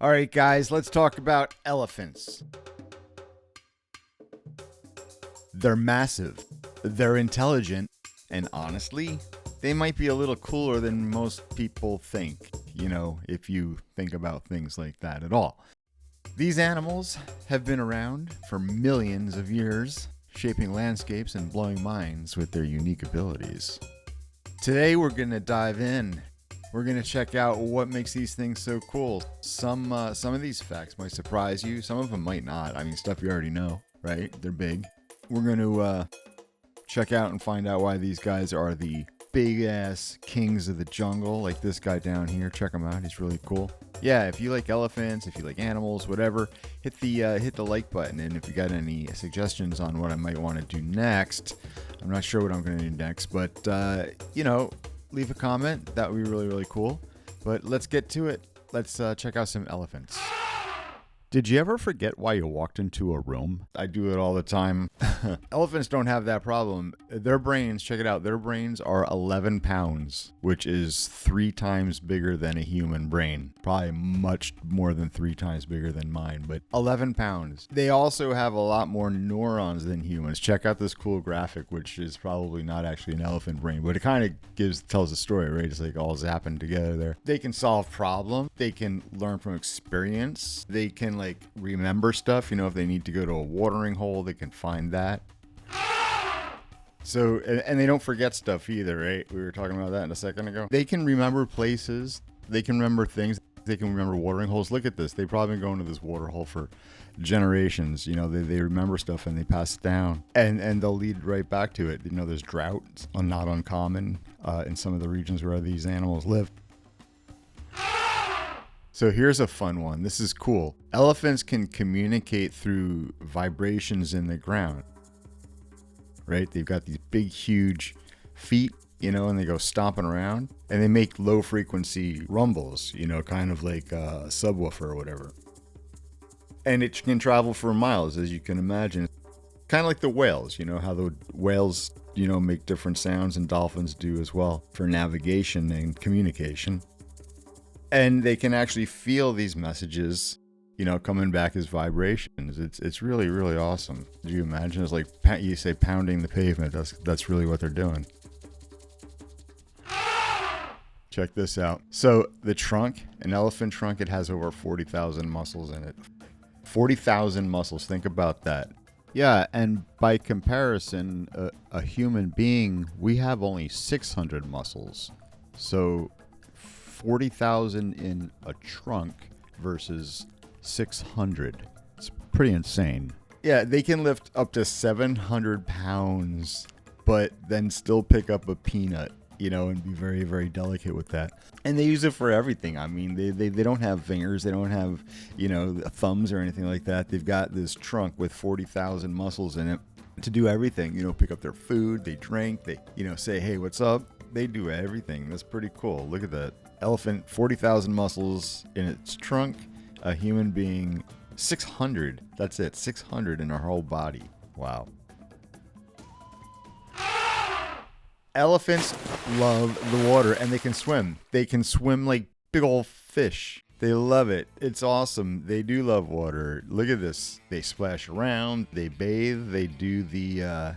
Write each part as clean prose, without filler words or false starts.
All right, guys, let's talk about elephants. They're massive, they're intelligent, and honestly, they might be a little cooler than most people think, if you think about things like that at all. These animals have been around for millions of years, shaping landscapes and blowing minds with their unique abilities. Today, we're going to dive in. We're going to check out what makes these things so cool. Some of these facts might surprise you. Some of them might not. I mean, stuff you already know, right? They're big. We're going to check out and find out why these guys are the big-ass kings of the jungle, like this guy down here. Check him out. He's really cool. Yeah, if you like elephants, if you like animals, whatever, hit the like button. And if you got any suggestions on what I might want to do next, I'm not sure what I'm going to do next, but, leave a comment. That would be really, really cool. But let's get to it. Let's check out some elephants. Did you ever forget why you walked into a room? I do it all the time. Elephants don't have that problem. Their brains, check it out, their brains are 11 pounds, which is 3 times bigger than a human brain. Probably much more than 3 times bigger than mine, but 11 pounds. They also have a lot more neurons than humans. Check out this cool graphic, which is probably not actually an elephant brain, but it kind of tells a story, right? It's like all zapping together there. They can solve problems. They can learn from experience. They can remember stuff, if they need to go to a watering hole, they can find that. So, and they don't forget stuff either, right? We were talking about that a second ago. They can remember places, they can remember things, they can remember watering holes. Look at this. They've probably been going to this water hole for generations. They remember stuff and they pass it down, and they'll lead right back to it. There's droughts, not uncommon in some of the regions where these animals live. So here's a fun one. This is cool. Elephants can communicate through vibrations in the ground, right? They've got these big, huge feet, and they go stomping around, and they make low frequency rumbles, kind of like a subwoofer or whatever. And it can travel for miles, as you can imagine. Kind of like the whales, how the whales, make different sounds, and dolphins do as well for navigation and communication. And they can actually feel these messages, coming back as vibrations. It's really, really awesome. Do you imagine? It's like you say pounding the pavement. That's really what they're doing. Check this out. So the trunk, an elephant trunk, it has over 40,000 muscles in it. 40,000 muscles. Think about that. Yeah, and by comparison, a human being, we have only 600 muscles. So 40,000 in a trunk versus 600. It's pretty insane. Yeah, they can lift up to 700 pounds, but then still pick up a peanut, and be very, very delicate with that. And they use it for everything. I mean, they don't have fingers. They don't have, thumbs or anything like that. They've got this trunk with 40,000 muscles in it to do everything. Pick up their food, they drink, they, say, hey, what's up? They do everything. That's pretty cool. Look at that. Elephant, 40,000 muscles in its trunk. A human being, 600. That's it, 600 in our whole body. Wow. Elephants love the water, and they can swim. They can swim like big old fish. They love it. It's awesome. They do love water. Look at this. They splash around. They bathe. They do the,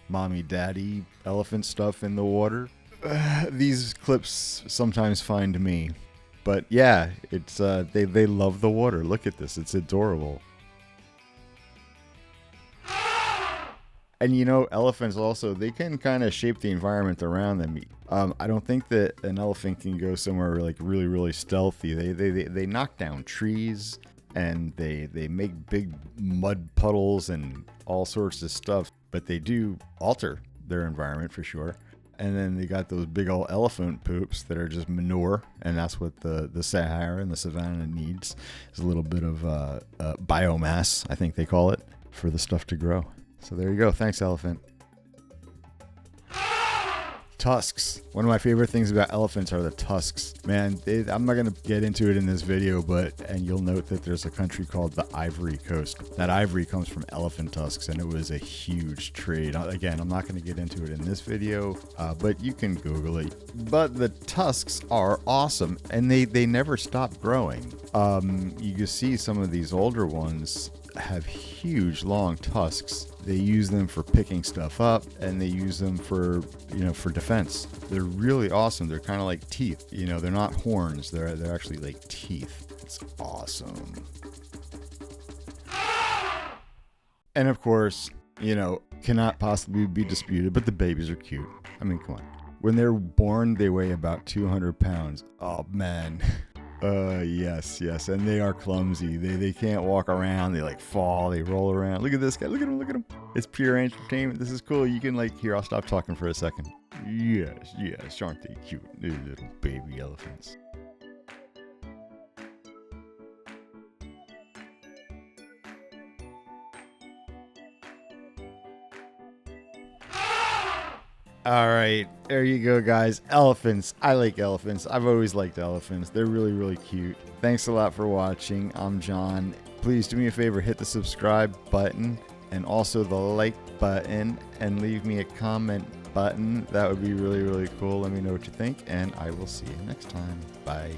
mommy, daddy elephant stuff in the water. These clips sometimes find me, but yeah, it's they love the water. Look at this, it's adorable. And elephants also, they can kind of shape the environment around them. I don't think that an elephant can go somewhere really, really stealthy. They knock down trees, and they make big mud puddles and all sorts of stuff, but they do alter their environment for sure. And then they got those big old elephant poops that are just manure, and that's what the Sahara and the savannah needs, is a little bit of biomass, I think they call it, for the stuff to grow. So there you go. Thanks, elephant. Tusks. One of my favorite things about elephants are the tusks. Man, I'm not going to get into it in this video, and you'll note that there's a country called the Ivory Coast. That ivory comes from elephant tusks, and it was a huge trade. Again, I'm not going to get into it in this video, but you can Google it. But the tusks are awesome, and they never stop growing. You can see some of these older ones have huge long tusks. They use them for picking stuff up, and they use them for defense. They're really awesome. They're kind of like teeth. They're not horns. They're actually like teeth. It's awesome. And of course, cannot possibly be disputed, but the babies are cute. I mean, come on. When they're born, they weigh about 200 pounds. Oh man. Yes, and they are clumsy. They can't walk around. They fall. They roll around. Look at this guy. Look at him. It's pure entertainment. This is cool. You can here. I'll stop talking for a second. Yes, aren't they cute? These little baby elephants. All right, there you go, guys. Elephants. I like elephants. I've always liked elephants. They're really, really cute. Thanks a lot for watching. I'm John. Please do me a favor, hit the subscribe button and also the like button, and leave me a comment button. That would be really, really cool. Let me know what you think, and I will see you next time. Bye.